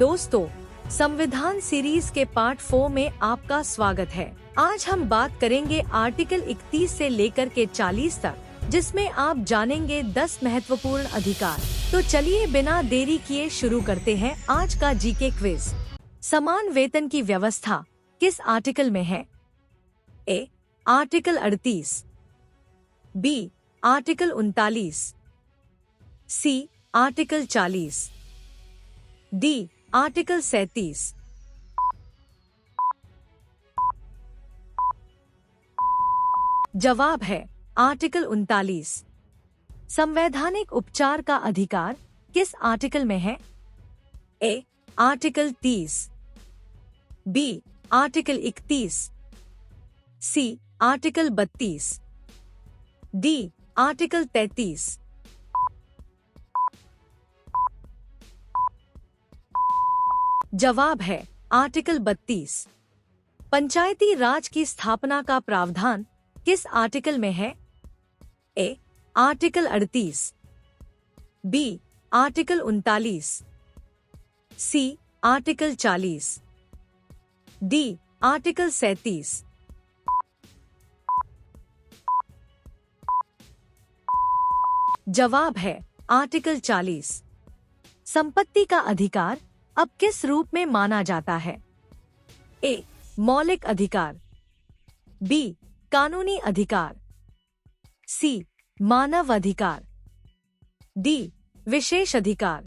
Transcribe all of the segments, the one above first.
दोस्तों, संविधान सीरीज के पार्ट 4 में आपका स्वागत है। आज हम बात करेंगे आर्टिकल 31 से लेकर के 40 तक, जिसमें आप जानेंगे 10 महत्वपूर्ण अधिकार। तो चलिए बिना देरी किए शुरू करते हैं आज का जीके क्विज। समान वेतन की व्यवस्था किस आर्टिकल में है? A. Article 38, B. Article 39, C. Article 40, D. Article 37। जवाब है आर्टिकल 39। संवैधानिक उपचार का अधिकार किस आर्टिकल में है? A. Article 30, B. Article 31, C. Article 32, D. Article 33। जवाब है आर्टिकल 32। पंचायती राज की स्थापना का प्रावधान किस आर्टिकल में है? A. Article 38, B. Article 39, C. Article 40, D. Article 37। जवाब है आर्टिकल 40। संपत्ति का अधिकार अब किस रूप में माना जाता है? ए. मौलिक अधिकार, बी. कानूनी अधिकार, सी. मानव अधिकार, डी. विशेष अधिकार।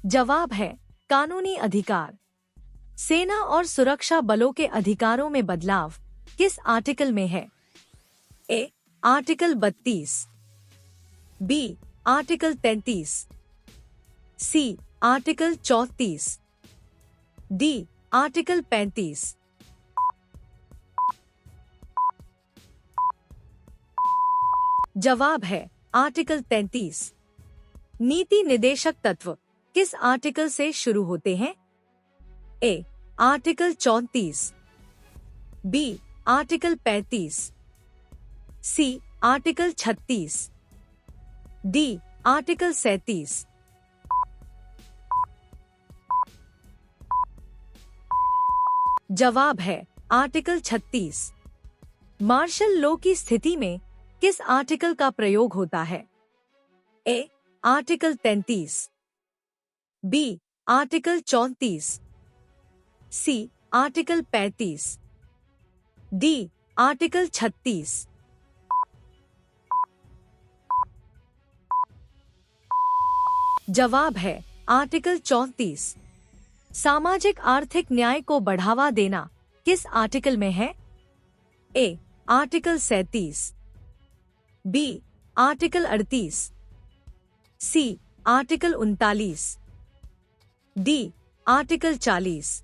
जवाब है कानूनी अधिकार। सेना और सुरक्षा बलों के अधिकारों में बदलाव किस आर्टिकल में है? A. Article 32, B. Article 33, C. Article 34, D. Article 35। जवाब है आर्टिकल 33। नीति निदेशक तत्व किस आर्टिकल से शुरू होते हैं? A. Article 34, B. Article 35, C. Article 36, D. Article 37। जवाब है आर्टिकल 36। मार्शल लॉ की स्थिति में किस आर्टिकल का प्रयोग होता है? A. Article 33, B. Article 34, C. Article 35, D. Article 36। जवाब है आर्टिकल 34। सामाजिक आर्थिक न्याय को बढ़ावा देना किस आर्टिकल में है? A. Article 37, B. Article 38, C. Article 39, D. Article 40।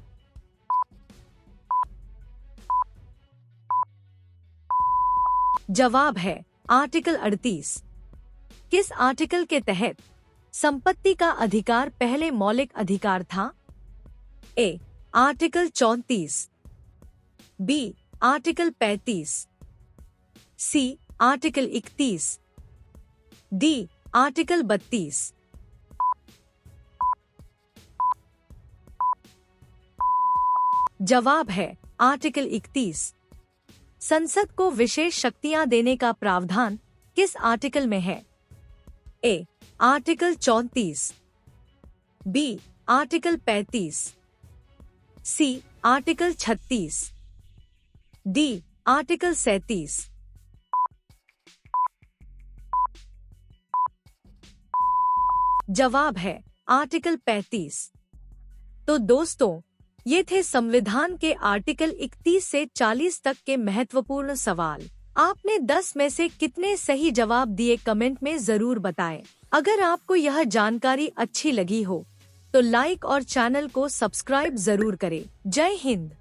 जवाब है आर्टिकल 38। किस आर्टिकल के तहत संपत्ति का अधिकार पहले मौलिक अधिकार था? A. Article 34, B. Article 35, C. Article 31, D. Article 32। जवाब है आर्टिकल 31। संसद को विशेष शक्तियां देने का प्रावधान किस आर्टिकल में है? A. Article 34, B. Article 35, C. Article 36, D. Article 37। जवाब है आर्टिकल 35। तो दोस्तों, ये थे संविधान के आर्टिकल 31 से 40 तक के महत्वपूर्ण सवाल। आपने 10 में से कितने सही जवाब दिए कमेंट में जरूर बताएं। अगर आपको यह जानकारी अच्छी लगी हो तो लाइक और चैनल को सब्सक्राइब जरूर करें। जय हिंद।